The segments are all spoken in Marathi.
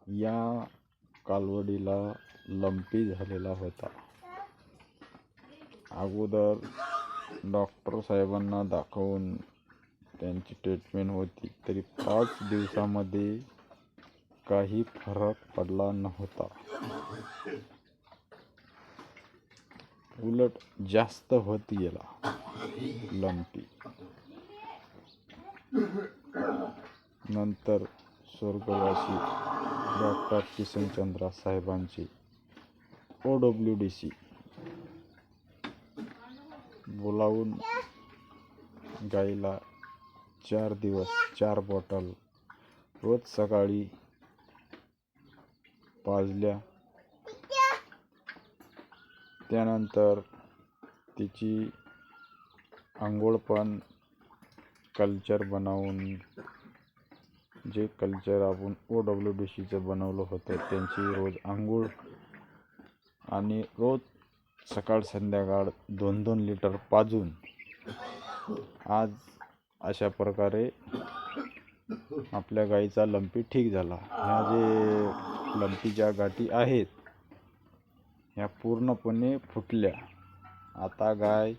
या कालवडीला लंपी झालेला होता. अगोदर डॉक्टर साहेबांना दाखवून त्यांची ट्रीटमेंट होती, तरी 5 दिवसामध्ये काही फरक पडला नव्हता. उलट जास्त होत गेला लंपी. नंतर स्वर्गवासी डॉक्टर किसनचंद्र साहेबांची OWDC बोलावून गाईला 4 दिवस 4 बॉटल रोज सकाळी पाजल्या. त्यानंतर तिची आंघोळ पण कल्चर बनवून, जे कल्चर आपण OWDCचं बनवलं होतं त्यांची रोज आंघोळ आणि रोज सकाळ संध्याकाळ 2-2 लिटर पाजून आज अशा प्रकारे आपल्या गाईचा लंपी ठीक झाला. ह्या जे लंपीच्या गाठी आहेत ह्या पूर्णपणे फुटल्या. आता गाय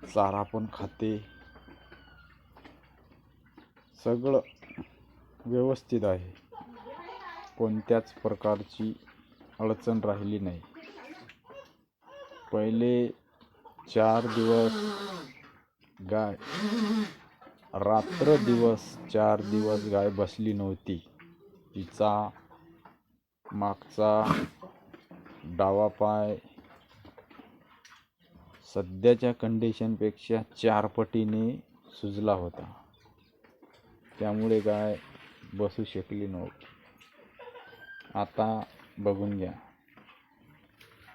चारा पण खाते, सगळं व्यवस्थित आहे. कोणत्याच प्रकारची अडचण राहिली नाही. पहिले 4 दिवस गाय रात्रदिवस 4 दिवस गाय बसली नव्हती. तिचा मागचा डावा पाय सध्याच्या कंडिशनपेक्षा 4 पटीने सुजला होता. त्यामुळे गाय बसू शकली नव्हती. आता बघून घ्या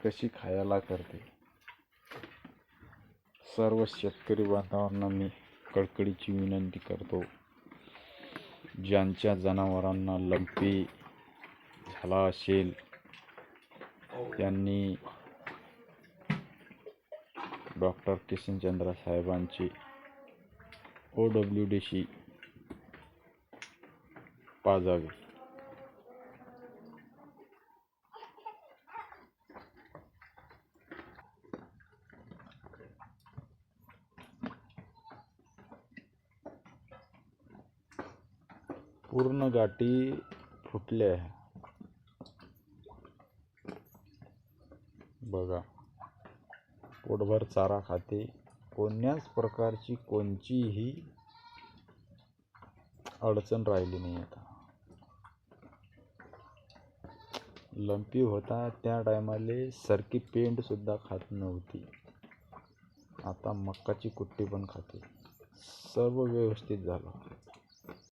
कशी खायला करते. सर्व शेतकरी बांधवांना मी कळकळीची विनंती करतो, ज्यांच्या जनावरांना लंपी झाला असेल त्यांनी डॉक्टर किसनचंद्र साहेबांची OWDC पाजावी. पूर्ण गाठी फुटल्या. बघा, पोटभर चारा खाते. कोणत्याच प्रकारची कोणतीही अडचण राहिली नाही. आता लंपी होता त्या टायमाले सरकी पेंड सुद्धा खात नव्हती. आता मक्काची कुट्टी पण खाते. सर्व व्यवस्थित झालं.